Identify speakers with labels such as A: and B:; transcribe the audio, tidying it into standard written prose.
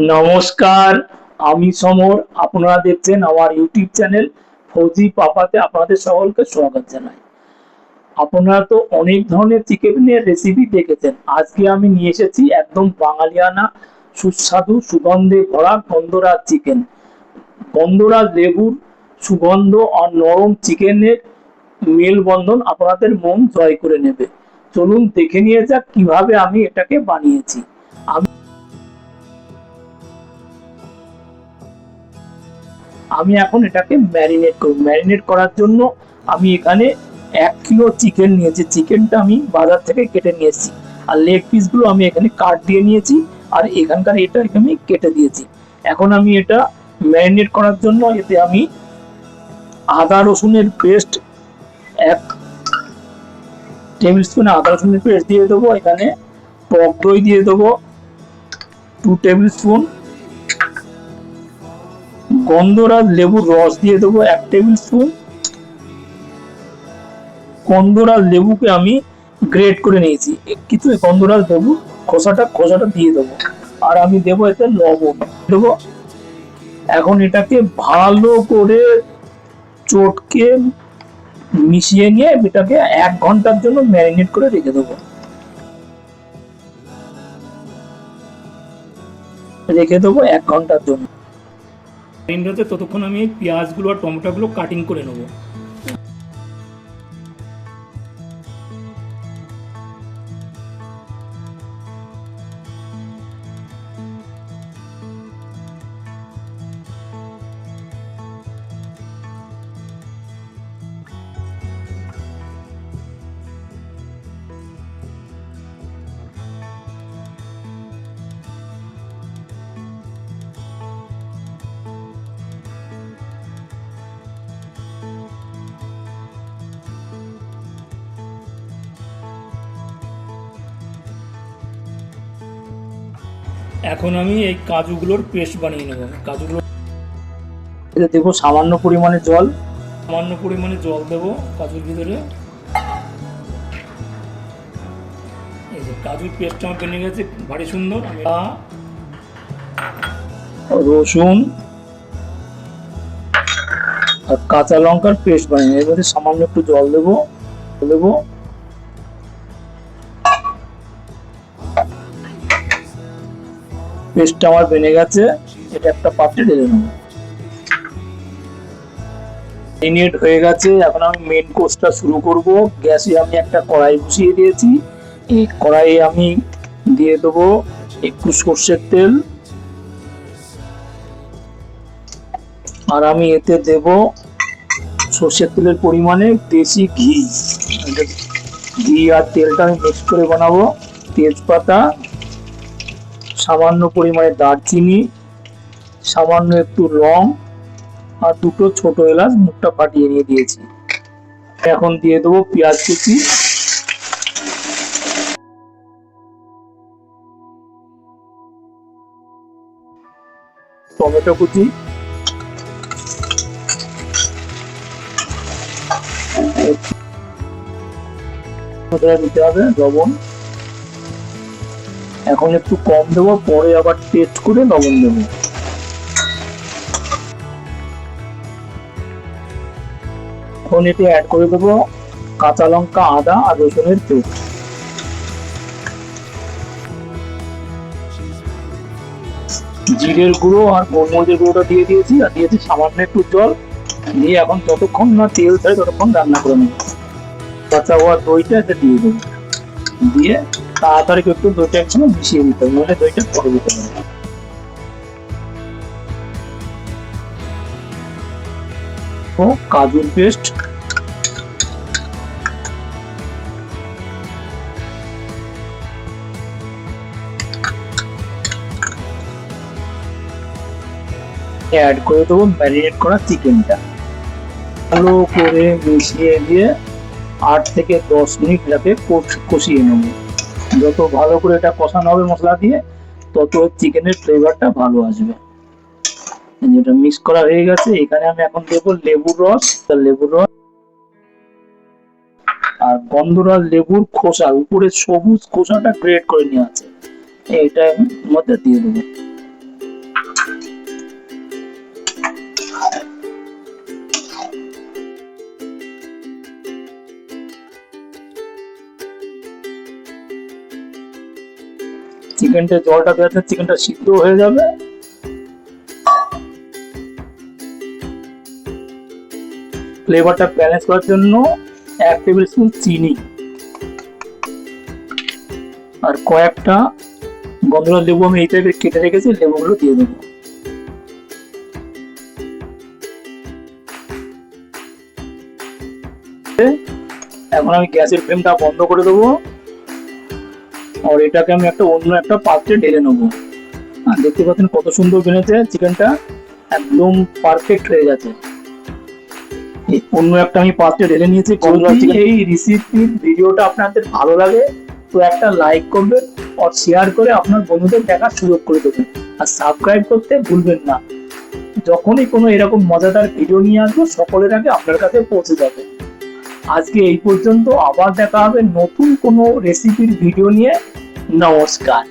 A: নমস্কার, আমি সমর। আপনারা দেখছেন আমার ইউটিউব চ্যানেল ফৌজি পাপাতে। আপনাদের সকলকে স্বাগত জানাই। আপনারা তো অনেক ধরনের চিকেনের রেসিপি দেখেছেন। আজকে আমি নিয়ে এসেছি একদম বাঙালিয়ানা সুস্বাদু সুগন্ধে ভরা গন্ধরাজ চিকেন। গন্ধরাজ লেবুর সুগন্ধ আর নরম চিকেনের মেলবন্ধন আপনাদের মন জয় করে নেবে। চলুন দেখে নিয়ে যাক কিভাবে আমি এটাকে বানিয়েছি। আমি এখন এটাকে ম্যারিনেট করব। ম্যারিনেট করার জন্য আমি এখানে 1 কিলো চিকেন নিয়েছি। চিকেনটা আমি বাজার থেকে কেটে নিয়েছি, আর লেগ পিসগুলো আমি এখানে কাট দিয়ে নিয়েছি, আর এখানকার এটা আমি কেটে দিয়েছি। এখন আমি এটা ম্যারিনেট করার জন্য এতে আমি আদা রসুনের পেস্ট 1 টেবিল স্পুন আদা রসুনের পেস্ট দিয়ে দেবো। এখানে টক দই দিয়ে দেবো 2 টেবিল স্পুন। গন্ধরাজ লেবুর রস দিয়ে দেবো 1 টেবিল স্পুন। গন্ধরাজ লেবুকে আমি গ্রেট করে নিয়েছি, কিছু গন্ধরাজ লেবু খোসাটা দিয়ে দেবো। আর আমি দেবো এতে লবণ দেবো। এখন এটাকে ভালো করে চটকে মিশিয়ে নিয়ে এটাকে 1 ঘন্টার জন্য ম্যারিনেট করে রেখে দেবো। রেখে দেবো 1 ঘন্টার জন্য। ততক্ষণ আমি পেঁয়াজগুলো আর টমেটোগুলো কাটিং করে নেবো। এখন আমি এই কাজুগুলোর পেস্ট বানিয়ে নেব। কাজুগুলো দেবো সামান্য পরিমাণে জল দেবো কাজুর ভিতরে। এই যে কাজুর পেস্ট আমার বেরিয়ে গেছে, ভারী সুন্দর। আমি রসুন আর কাঁচা লঙ্কার পেস্ট বানিয়ে এর মধ্যে সামান্য একটু জল দেবো। পেস্টটা আমার বেনে গেছে, এটা একটা পাত্রে ঢেলে নেবো। মিনিট হয়ে গেছে, এখন আমি মেন কোর্সটা শুরু করব। গ্যাসে আমি একটা কড়াই বসিয়ে দিয়েছি। এই কড়াইয়ে আমি দিয়ে দেবো একটু সর্ষের তেল, আর আমি এতে দেব সর্ষের তেলের পরিমাণে দেশি ঘি। ঘি আর তেলটা আমি মিক্স করে বানাবো। তেজপাতা, সামান্য পরিমাণে দারচিনি, সামান্য একটু লং, আর 2টো ছোট এলাচ মুখটা ফাটিয়ে নিয়ে দিয়েছি। এখন দিয়ে দেবো পেঁয়াজ কুচি, টমেটো কুচি, দিতে হবে লবণ। এখন একটু কম দেবো, পরে আবার টেস্ট করে লবণ দেবো। এখন এতে অ্যাড করে দেবো কাঁচা লঙ্কা, আদা আর রসুনের পেস্ট। জিরের গুঁড়ো আর গোলমরিচের গুঁড়োটা দিয়ে দিয়েছি, আর দিয়েছি সামান্য একটু জল দিয়ে এখন যতক্ষণ না তেল ছাড়ে ততক্ষণ রান্না করে নেবো। কাঁচা হওয়া দইটা এটা দিয়ে দেবো, দিয়ে তাড়াতাড়ি একটু দইটা একসঙ্গে মিশিয়ে দিতে হবে, নইলে দইটা পড়ে দিতে হবে। ও কাজুর পেস্ট, অ্যাড করে দেবো ম্যারিনেট করা চিকেনটা। ভালো করে মিশিয়ে দিয়ে 8 থেকে 10 মিনিট যাতে কষিয়ে নেব। যত ভালো করে এটা কষানো হবে মশলা দিয়ে, তত চিকেনের ফ্লেভারটা ভালো আসবে। যেটা মিক্স করা হয়ে গেছে, এখানে আমি এখন দেবো লেবুর রস আর গন্ধরাজ লেবুর খোসা, উপরে সবুজ খোসাটা গ্রেট করে নিয়ে আছে, এটা মধ্যে দিয়ে দেবো। চিকেনটা জলটা দেওয়াতে চিকেনটা সিদ্ধ হয়ে যাবে। ফ্লেভারটা ব্যালেন্স করার জন্য 1 টেবিল স্পুন চিনি আর কয়েকটা গন্ধরাজ লেবু আমি এই টাইপের কেটে রেখেছি, লেবুগুলো দিয়ে দেবো। এখন আমি গ্যাসের ফ্লেমটা বন্ধ করে দেবো আর এটাকে আমি অন্য একটা পাত্রে ঢেলে নেবো। আর দেখতে পাচ্ছেন কত সুন্দর বেড়েছে চিকেনটা, একদম পারফেক্ট হয়ে গেছে। অন্য একটা আমি পাত্রে ঢেলে নিয়েছি। যদি এই রেসিপির ভিডিওটা আপনাদের ভালো লাগে তো একটা লাইক করবেন আর শেয়ার করে আপনার বন্ধুদের দেখার সুযোগ করে দেবেন, আর সাবস্ক্রাইব করতে ভুলবেন না। যখনই কোনো এরকম মজাদার ভিডিও নিয়ে আসবো সকলের আগে আপনার কাছে পৌঁছে যাবে। আজকে এই পর্যন্ত, আবার দেখা হবে নতুন কোনো রেসিপির ভিডিও নিয়ে। নমস্কার।